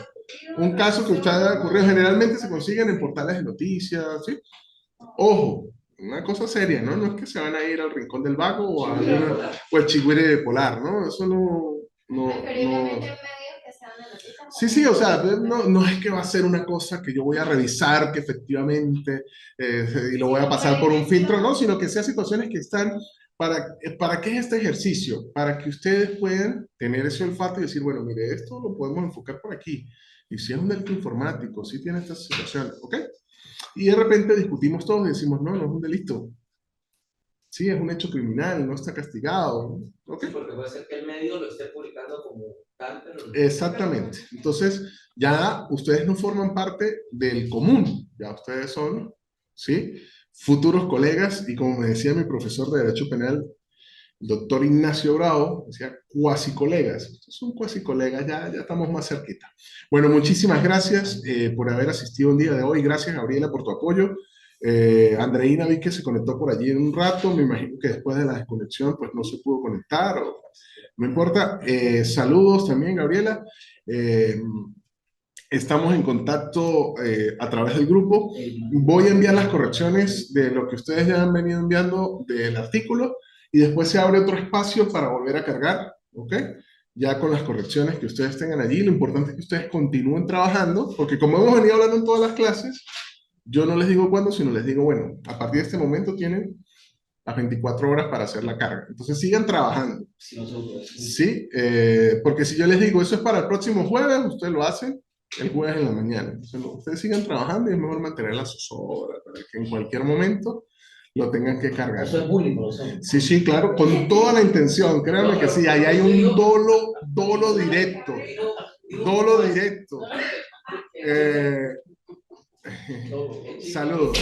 Un caso que usted haya ocurrido, generalmente se consiguen en portales de noticias, ¿sí? Ojo, una cosa seria, ¿no? No es que se van a ir al Rincón del Vago o al Chigüire Polar, ¿no? Eso no. Sí, o sea, no es que va a ser una cosa que yo voy a revisar, que efectivamente, y lo voy a pasar por un filtro, no, sino que sean situaciones que están, ¿para qué es este ejercicio? Para que ustedes puedan tener ese olfato y decir, bueno, mire, esto lo podemos enfocar por aquí, y si es un delito informático, si tiene esta situación, ¿ok? Y de repente discutimos todos y decimos, no es un delito. Sí, es un hecho criminal, no está castigado. ¿Ok?
Sí, porque puede ser que el medio lo esté publicando como tal, pero no.
Exactamente. Entonces, ya ustedes no forman parte del común, ya ustedes son, ¿sí? Futuros colegas, y como me decía mi profesor de Derecho Penal, el doctor Ignacio Bravo, decía cuasi colegas. Estos son cuasi colegas, ya estamos más cerquita. Bueno, muchísimas gracias por haber asistido el día de hoy. Gracias, Gabriela, por tu apoyo. Andreina vi que se conectó por allí en un rato. Me imagino que después de la desconexión, pues no se pudo conectar. No importa. Saludos también, Gabriela. Estamos en contacto a través del grupo. Voy a enviar las correcciones de lo que ustedes ya han venido enviando del artículo y después se abre otro espacio para volver a cargar, ¿ok? Ya con las correcciones que ustedes tengan allí. Lo importante es que ustedes continúen trabajando, porque como hemos venido hablando en todas las clases, yo no les digo cuándo, sino les digo, bueno, a partir de este momento tienen las 24 horas para hacer la carga. Entonces sigan trabajando. Sí, porque si yo les digo, eso es para el próximo jueves, ustedes lo hacen el jueves en la mañana. Entonces, no, ustedes sigan trabajando y es mejor mantener la zozobra para que en cualquier momento lo tengan que cargar.
Eso es bullying, profesor.
Sí, sí, claro, con toda la intención. Créanme que sí, ahí hay un dolo directo. Dolo directo. Saludos.